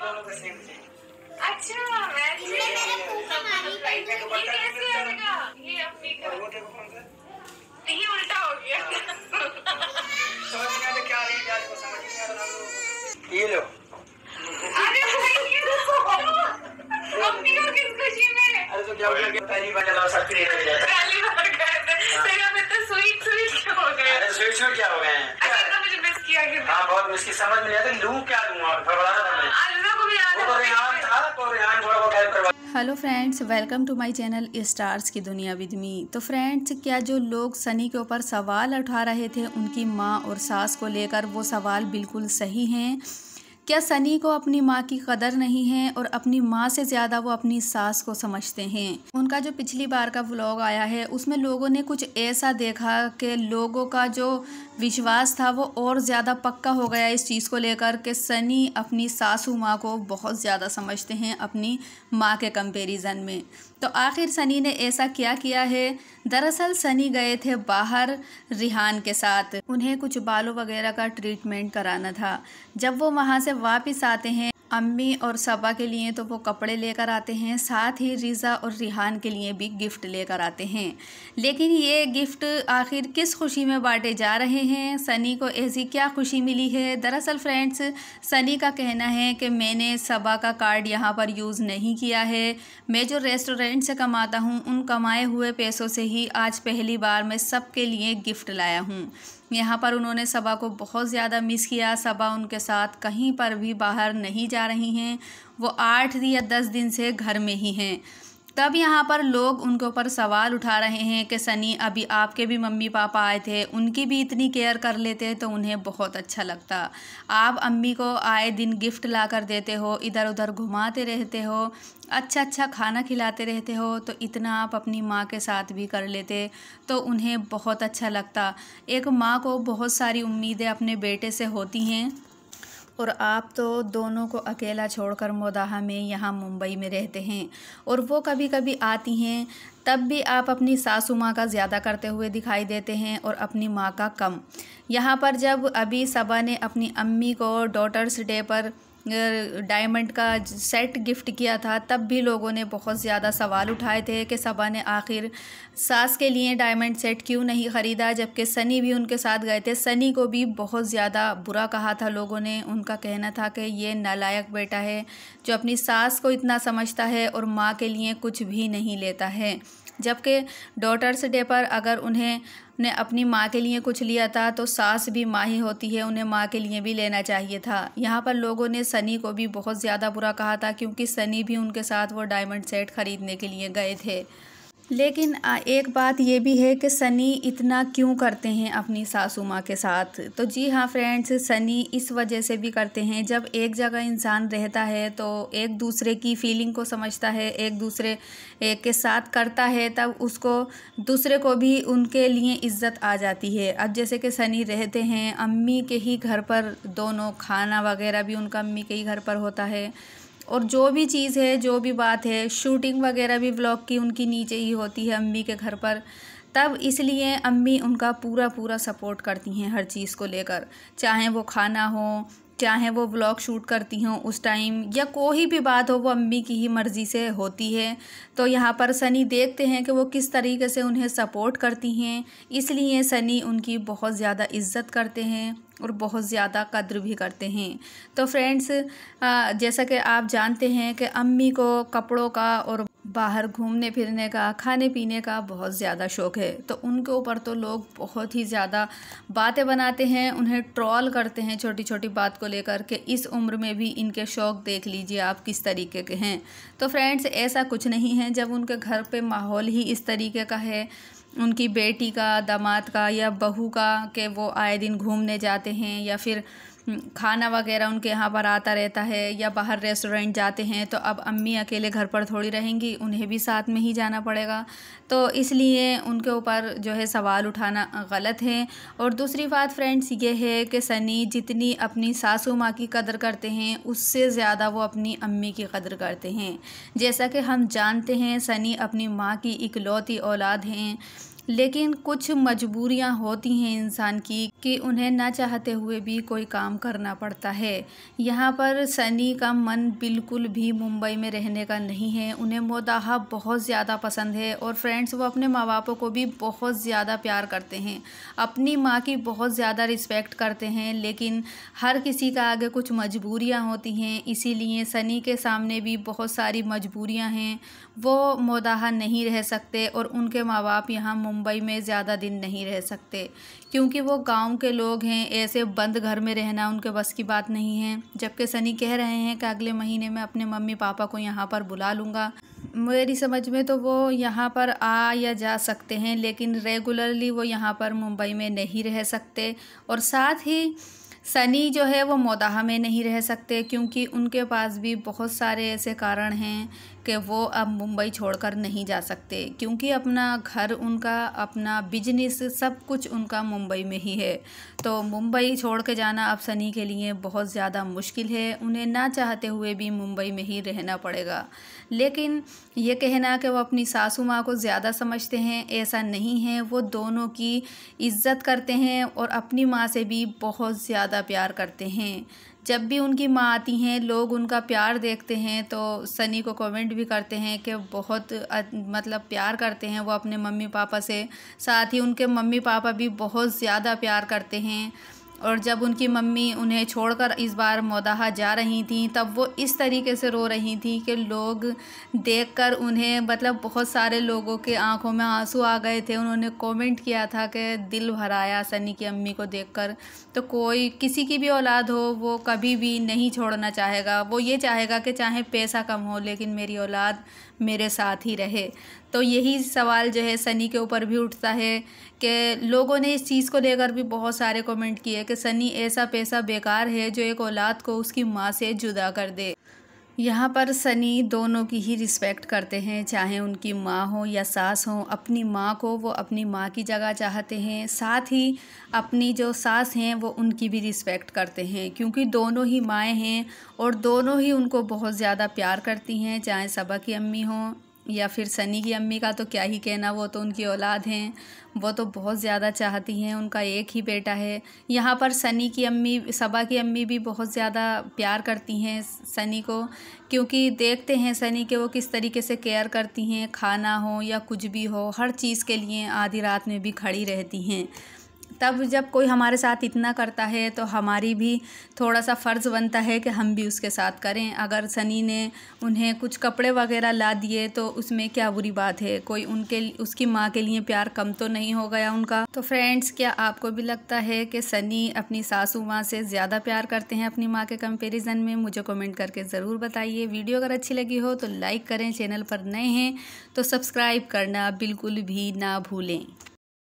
दोनों का same same. अच्छा मैच ये कैसे आएगा? ये अपनी का वो देखो कौन सा ये उल्टा हो गया। समझ नहीं आता क्या रही है, को समझ नहीं आ रहा हम लोगों को। ये लो। अरे भाई ये अपनी को किस खुशी में? अरे तो क्या हो गया, पहली बार चला सब क्रिएट हो जाता है। पहली बार गए थे फिर अब इतना स्वीट क्यों हो गए? अरे स्वीट क्या हो गए हैं? अच्छा तो मुझे मिस किया कि हाँ बहुत मिस की, समझ में नहीं आता लूं क्या लूं और फरवरा था मैं। आलूरा को भी याद है। वो रेहान था तो रेहान थोड़ा बहुत हेल्प करवा। Hello friends, welcome to my channel stars की दुनिया विद मी। तो फ्रेंड्स, क्या जो लोग सनी के ऊपर सवाल उठा रहे थे उनकी माँ और सास को लेकर, वो सवाल बिल्कुल सही हैं। क्या सनी को अपनी माँ की कदर नहीं है और अपनी माँ से ज़्यादा वो अपनी सास को समझते हैं? उनका जो पिछली बार का व्लॉग आया है उसमें लोगों ने कुछ ऐसा देखा कि लोगों का जो विश्वास था वो और ज़्यादा पक्का हो गया इस चीज़ को लेकर कि सनी अपनी सासू माँ को बहुत ज़्यादा समझते हैं अपनी माँ के कंपैरिजन में। तो आखिर सनी ने ऐसा क्या किया है? दरअसल सनी गए थे बाहर रिहान के साथ, उन्हें कुछ बालों वगैरह का ट्रीटमेंट कराना था। जब वो वहाँ से वापस आते हैं, अम्मी और सबा के लिए तो वो कपड़े लेकर आते हैं, साथ ही रिज़ा और रिहान के लिए भी गिफ्ट लेकर आते हैं। लेकिन ये गिफ्ट आखिर किस खुशी में बांटे जा रहे हैं? सनी को ऐसी क्या खुशी मिली है? दरअसल फ्रेंड्स, सनी का कहना है कि मैंने सबा का कार्ड यहाँ पर यूज़ नहीं किया है। मैं जो रेस्टोरेंट से कमाता हूँ उन कमाए हुए पैसों से ही आज पहली बार मैं सबके लिए गिफ्ट लाया हूँ। यहाँ पर उन्होंने सबा को बहुत ज़्यादा मिस किया। सबा उनके साथ कहीं पर भी बाहर नहीं जा रही हैं, वो 8 या 10 दिन से घर में ही हैं। तब यहाँ पर लोग उनके ऊपर सवाल उठा रहे हैं कि सनी, अभी आपके भी मम्मी पापा आए थे, उनकी भी इतनी केयर कर लेते तो उन्हें बहुत अच्छा लगता। आप अम्मी को आए दिन गिफ्ट ला कर देते हो, इधर उधर घुमाते रहते हो, अच्छा अच्छा खाना खिलाते रहते हो, तो इतना आप अपनी माँ के साथ भी कर लेते तो उन्हें बहुत अच्छा लगता। एक माँ को बहुत सारी उम्मीदें अपने बेटे से होती हैं और आप तो दोनों को अकेला छोड़कर मोदाहा में यहाँ मुंबई में रहते हैं, और वो कभी कभी आती हैं तब भी आप अपनी सासू माँ का ज़्यादा करते हुए दिखाई देते हैं और अपनी माँ का कम। यहाँ पर जब अभी सबा ने अपनी अम्मी को डॉटर्स डे पर डायमंड का सेट गिफ्ट किया था, तब भी लोगों ने बहुत ज़्यादा सवाल उठाए थे कि सबा ने आखिर सास के लिए डायमंड सेट क्यों नहीं ख़रीदा, जबकि सनी भी उनके साथ गए थे। सनी को भी बहुत ज़्यादा बुरा कहा था लोगों ने। उनका कहना था कि ये नालायक बेटा है जो अपनी सास को इतना समझता है और माँ के लिए कुछ भी नहीं लेता है। जबकि डॉटर्स डे पर अगर उन्हें ने अपनी माँ के लिए कुछ लिया था तो सास भी माँ ही होती है, उन्हें माँ के लिए भी लेना चाहिए था। यहाँ पर लोगों ने सनी को भी बहुत ज़्यादा बुरा कहा था क्योंकि सनी भी उनके साथ वो डायमंड सेट ख़रीदने के लिए गए थे। लेकिन एक बात ये भी है कि सनी इतना क्यों करते हैं अपनी सासू माँ के साथ? तो जी हाँ फ्रेंड्स, सनी इस वजह से भी करते हैं, जब एक जगह इंसान रहता है तो एक दूसरे की फीलिंग को समझता है, एक दूसरे के साथ करता है, तब उसको दूसरे को भी उनके लिए इज्जत आ जाती है। अब जैसे कि सनी रहते हैं अम्मी के ही घर पर, दोनों खाना वगैरह भी उनका अम्मी के ही घर पर होता है, और जो भी चीज़ है, जो भी बात है, शूटिंग वगैरह भी व्लॉग की उनकी नीचे ही होती है अम्मी के घर पर। तब इसलिए अम्मी उनका पूरा पूरा सपोर्ट करती हैं हर चीज़ को लेकर, चाहे वो खाना हो, चाहे वो व्लॉग शूट करती हों उस टाइम, या कोई भी बात हो, वो अम्मी की ही मर्ज़ी से होती है। तो यहाँ पर सनी देखते हैं कि वो किस तरीके से उन्हें सपोर्ट करती हैं, इसलिए सनी उनकी बहुत ज़्यादा इज्जत करते हैं और बहुत ज़्यादा कद्र भी करते हैं। तो फ्रेंड्स, जैसा कि आप जानते हैं कि अम्मी को कपड़ों का और बाहर घूमने फिरने का, खाने पीने का बहुत ज़्यादा शौक़ है, तो उनके ऊपर तो लोग बहुत ही ज़्यादा बातें बनाते हैं, उन्हें ट्रोल करते हैं छोटी छोटी बात को लेकर कि इस उम्र में भी इनके शौक़ देख लीजिए आप किस तरीके के हैं। तो फ्रेंड्स, ऐसा कुछ नहीं है। जब उनके घर पे माहौल ही इस तरीके का है, उनकी बेटी का, दामाद का या बहू का, कि वो आए दिन घूमने जाते हैं या फिर खाना वगैरह उनके यहाँ पर आता रहता है या बाहर रेस्टोरेंट जाते हैं, तो अब अम्मी अकेले घर पर थोड़ी रहेंगी, उन्हें भी साथ में ही जाना पड़ेगा। तो इसलिए उनके ऊपर जो है सवाल उठाना गलत है। और दूसरी बात फ्रेंड्स ये है कि सनी जितनी अपनी सासू माँ की कदर करते हैं उससे ज़्यादा वो अपनी अम्मी की कदर करते हैं। जैसा कि हम जानते हैं सनी अपनी माँ की इकलौती औलाद हैं, लेकिन कुछ मजबूरियां होती हैं इंसान की कि उन्हें ना चाहते हुए भी कोई काम करना पड़ता है। यहाँ पर सनी का मन बिल्कुल भी मुंबई में रहने का नहीं है। उन्हें मोदाहा बहुत ज़्यादा पसंद है और फ्रेंड्स वो अपने माँ बापों को भी बहुत ज़्यादा प्यार करते हैं, अपनी माँ की बहुत ज़्यादा रिस्पेक्ट करते हैं। लेकिन हर किसी का आगे कुछ मजबूरियाँ होती हैं, इसीलिए सनी के सामने भी बहुत सारी मजबूरियाँ हैं। वो मोदाहा नहीं रह सकते और उनके माँ बाप यहाँ मुंबई में ज़्यादा दिन नहीं रह सकते, क्योंकि वो गांव के लोग हैं। ऐसे बंद घर में रहना उनके बस की बात नहीं है। जबकि सनी कह रहे हैं कि अगले महीने में अपने मम्मी पापा को यहाँ पर बुला लूँगा। मेरी समझ में तो वो यहाँ पर आ या जा सकते हैं, लेकिन रेगुलरली वो यहाँ पर मुंबई में नहीं रह सकते। और साथ ही सनी जो है वो मोदाहा में नहीं रह सकते, क्योंकि उनके पास भी बहुत सारे ऐसे कारण हैं कि वो अब मुंबई छोड़कर नहीं जा सकते, क्योंकि अपना घर उनका, अपना बिजनेस, सब कुछ उनका मुंबई में ही है। तो मुंबई छोड़ के जाना अब सनी के लिए बहुत ज़्यादा मुश्किल है। उन्हें ना चाहते हुए भी मुंबई में ही रहना पड़ेगा। लेकिन ये कहना कि वो अपनी सासू माँ को ज़्यादा समझते हैं, ऐसा नहीं है। वो दोनों की इज़्ज़त करते हैं और अपनी माँ से भी बहुत ज़्यादा प्यार करते हैं। जब भी उनकी माँ आती हैं, लोग उनका प्यार देखते हैं तो सनी को कमेंट भी करते हैं कि बहुत मतलब प्यार करते हैं वो अपने मम्मी पापा से। साथ ही उनके मम्मी पापा भी बहुत ज़्यादा प्यार करते हैं। और जब उनकी मम्मी उन्हें छोड़कर इस बार मोदाहा जा रही थी, तब वो इस तरीके से रो रही थी कि लोग देखकर उन्हें, मतलब बहुत सारे लोगों के आंखों में आंसू आ गए थे। उन्होंने कमेंट किया था कि दिल भर आया सनी की अम्मी को देखकर। तो कोई किसी की भी औलाद हो, वो कभी भी नहीं छोड़ना चाहेगा। वो ये चाहेगा कि चाहे पैसा कम हो, लेकिन मेरी औलाद मेरे साथ ही रहे। तो यही सवाल जो है सनी के ऊपर भी उठता है कि लोगों ने इस चीज़ को लेकर भी बहुत सारे कमेंट किए कि सनी ऐसा पैसा बेकार है जो एक औलाद को उसकी माँ से जुदा कर दे। यहाँ पर सनी दोनों की ही रिस्पेक्ट करते हैं, चाहे उनकी माँ हो या सास हो। अपनी माँ को वो अपनी माँ की जगह चाहते हैं, साथ ही अपनी जो सास हैं वो उनकी भी रिस्पेक्ट करते हैं, क्योंकि दोनों ही माएँ हैं और दोनों ही उनको बहुत ज़्यादा प्यार करती हैं। चाहे सबा की अम्मी हो या फिर सनी की अम्मी का तो क्या ही कहना, वो तो उनकी औलाद हैं, वो तो बहुत ज़्यादा चाहती हैं। उनका एक ही बेटा है। यहाँ पर सनी की अम्मी, सबा की अम्मी भी बहुत ज़्यादा प्यार करती हैं सनी को, क्योंकि देखते हैं सनी के वो किस तरीके से केयर करती हैं। खाना हो या कुछ भी हो, हर चीज़ के लिए आधी रात में भी खड़ी रहती हैं। तब जब कोई हमारे साथ इतना करता है तो हमारी भी थोड़ा सा फ़र्ज़ बनता है कि हम भी उसके साथ करें। अगर सनी ने उन्हें कुछ कपड़े वगैरह ला दिए तो उसमें क्या बुरी बात है? कोई उसकी माँ के लिए प्यार कम तो नहीं हो गया उनका। तो फ्रेंड्स, क्या आपको भी लगता है कि सनी अपनी सासू माँ से ज़्यादा प्यार करते हैं अपनी माँ के कंपैरिजन में? मुझे कमेंट करके ज़रूर बताइए। वीडियो अगर अच्छी लगी हो तो लाइक करें, चैनल पर नए हैं तो सब्सक्राइब करना बिल्कुल भी ना भूलें।